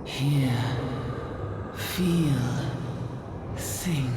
Hear, feel, think.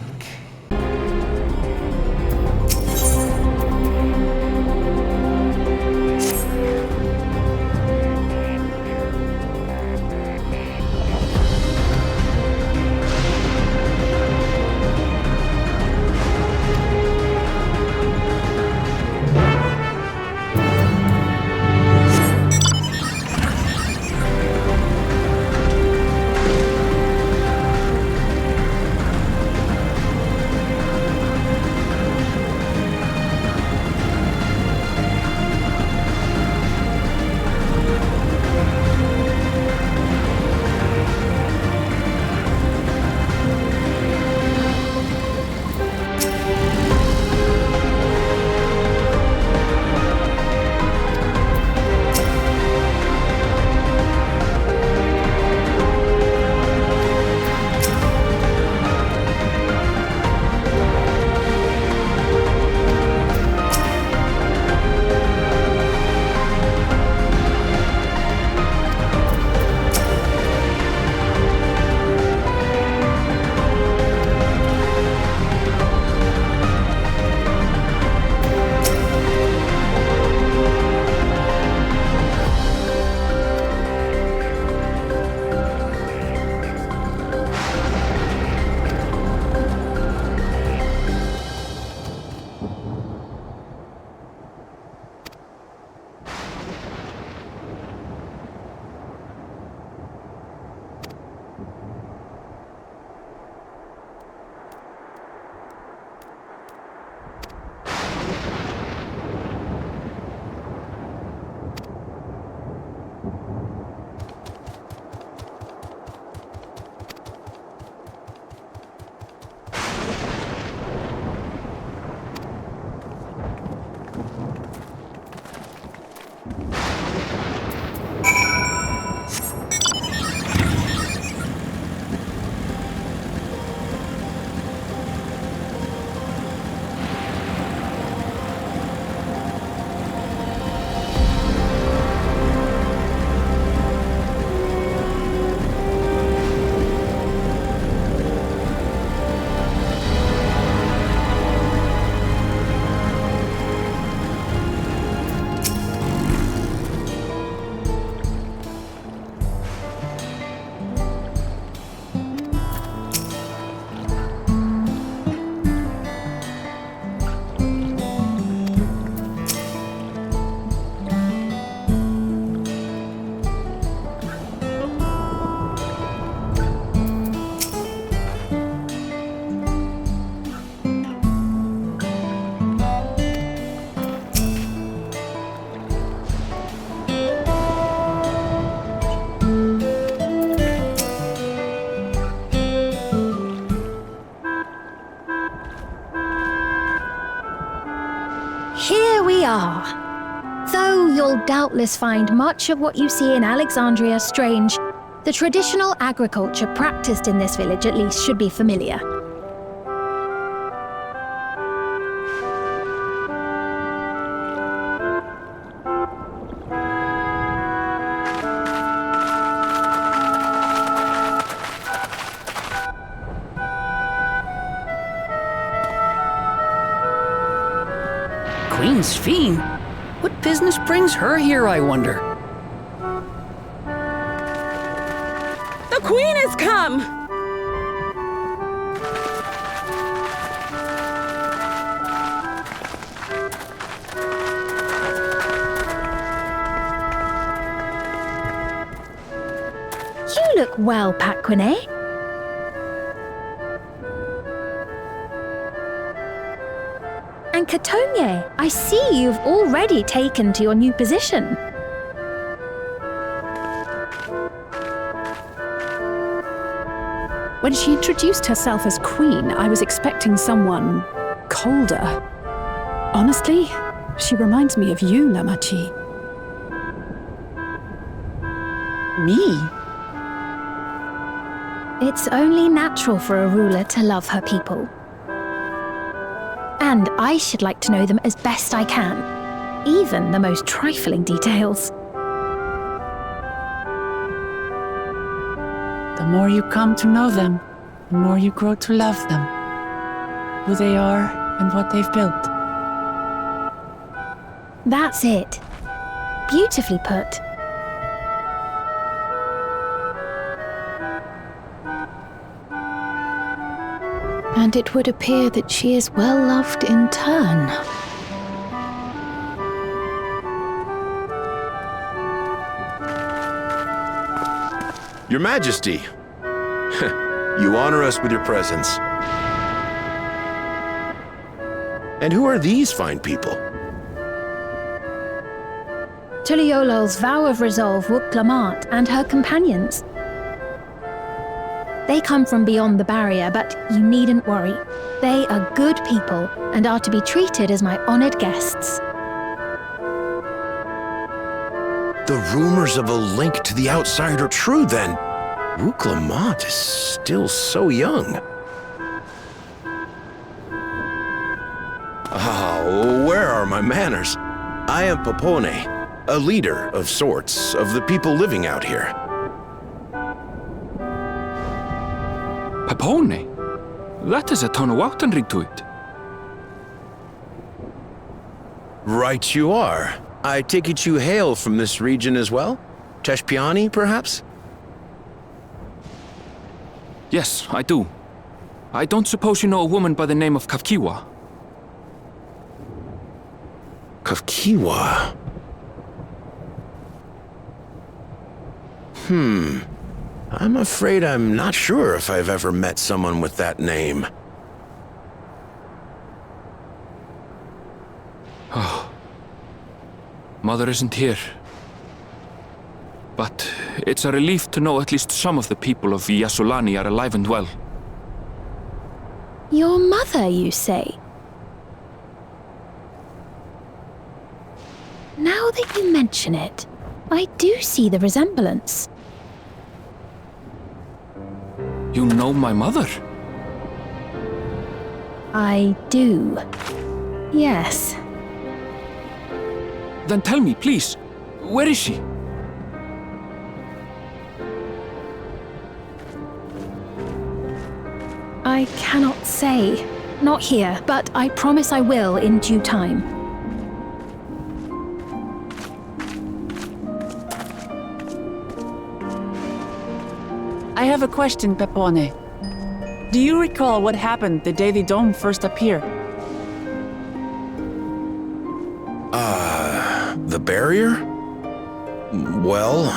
Here we are. Though you'll doubtless find much of what you see in Alexandria strange, the traditional agriculture practiced in this village at least should be familiar. Queen Sphene? What business brings her here, I wonder? The Queen has come! You look well, Paquine. And Katonye, I see you've already taken to your new position. When she introduced herself as queen, I was expecting someone colder. Honestly, she reminds me of you, Lamachi. Me? It's only natural for a ruler to love her people. And I should like to know them as best I can, even the most trifling details. The more you come to know them, the more you grow to love them. Who they are and what they've built. That's it. Beautifully put. And it would appear that she is well loved in turn. Your Majesty, you honor us with your presence. And who are these fine people? Tuliolol's vow of resolve Wuk-Lamat and her companions. They come from beyond the barrier, but you needn't worry. They are good people and are to be treated as my honored guests. The rumors of a link to the outside are true, then. Wuk-Lamat is still so young. Where are my manners? I am Papone, a leader of sorts of the people living out here. Papone? That is a Tonawautan to it. Right you are. I take it you hail from this region as well? Teshpiani, perhaps? Yes, I do. I don't suppose you know a woman by the name of Kafkiwa? Kafkiwa? I'm afraid I'm not sure if I've ever met someone with that name. Mother isn't here. But it's a relief to know at least some of the people of Yasulani are alive and well. Your mother, you say? Now that you mention it, I do see the resemblance. You know my mother? I do. Yes. Then tell me, please, where is she? I cannot say. Not here, but I promise I will in due time. I have a question, Pepone. Do you recall what happened the day the dome first appeared? The barrier? Well,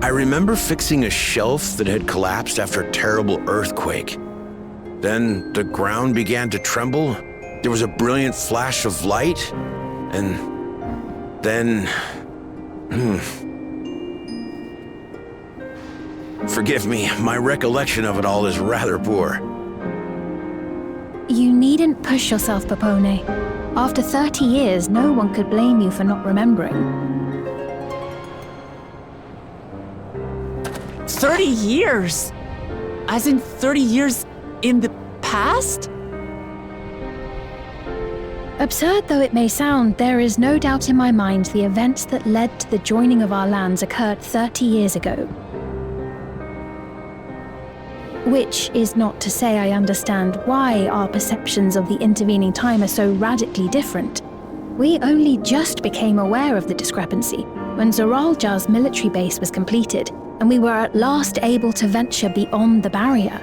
I remember fixing a shelf that had collapsed after a terrible earthquake. Then the ground began to tremble. There was a brilliant flash of light, and then... Forgive me, my recollection of it all is rather poor. You needn't push yourself, Papone. After 30 years, no one could blame you for not remembering. 30 years? As in 30 years in the past? Absurd though it may sound, there is no doubt in my mind the events that led to the joining of our lands occurred 30 years ago. Which is not to say I understand why our perceptions of the intervening time are so radically different. We only just became aware of the discrepancy when Zoralja's military base was completed, and we were at last able to venture beyond the barrier.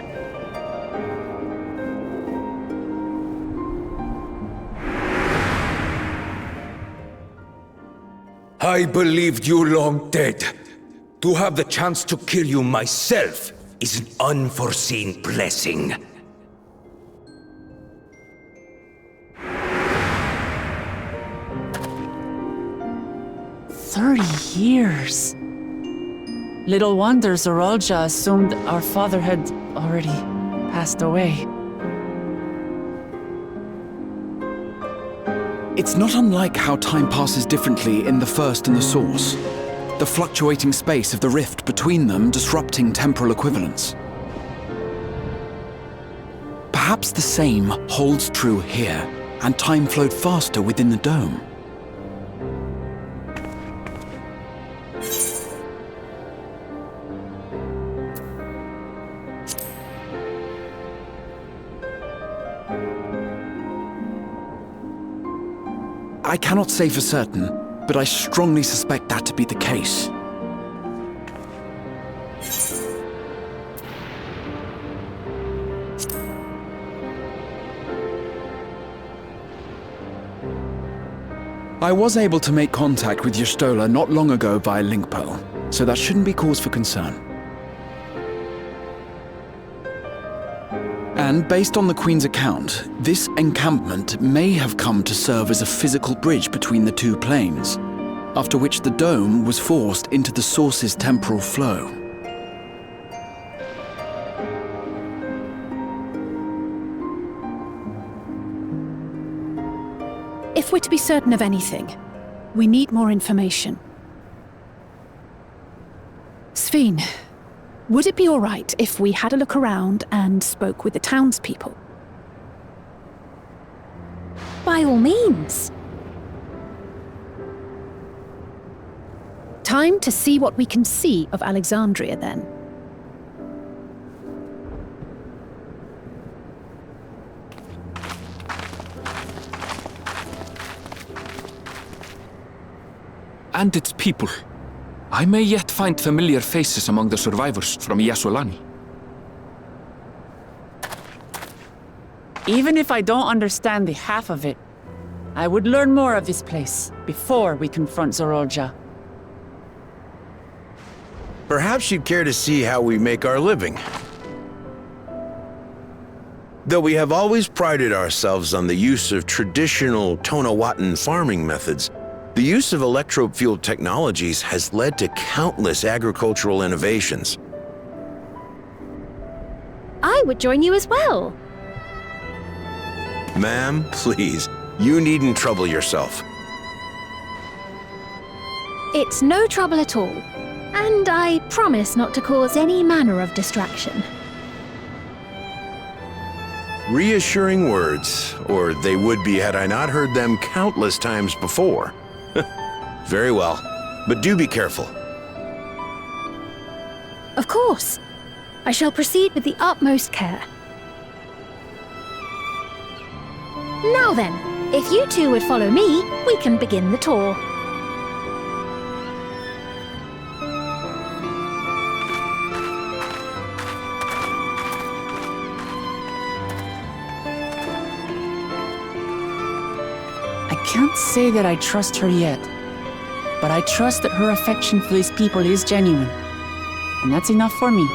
I believed you long dead. To have the chance to kill you myself is an unforeseen blessing. Years. Little wonder Zoralja assumed our father had already passed away. It's not unlike how time passes differently in the First and the Source. The fluctuating space of the rift between them disrupting temporal equivalence. Perhaps the same holds true here, and time flowed faster within the dome. I cannot say for certain, but I strongly suspect that to be the case. I was able to make contact with Y'shtola not long ago via Linkpearl, so that shouldn't be cause for concern. And based on the Queen's account, this encampment may have come to serve as a physical bridge between the two planes, after which the dome was forced into the source's temporal flow. If we're to be certain of anything, we need more information. Sphene, would it be all right if we had a look around and spoke with the townspeople? By all means. Time to see what we can see of Alexandria, then. And its people. I may yet find familiar faces among the survivors from Yasolani. Even if I don't understand the half of it, I would learn more of this place before we confront Zorolja. Perhaps you'd care to see how we make our living. Though we have always prided ourselves on the use of traditional Tonawatan farming methods, the use of electro-fueled technologies has led to countless agricultural innovations. I would join you as well. Ma'am, please, you needn't trouble yourself. It's no trouble at all, and I promise not to cause any manner of distraction. Reassuring words, or they would be had I not heard them countless times before. Very well, but do be careful. Of course. I shall proceed with the utmost care. Now then, if you two would follow me, we can begin the tour. I can't say that I trust her yet, but I trust that her affection for these people is genuine, and that's enough for me.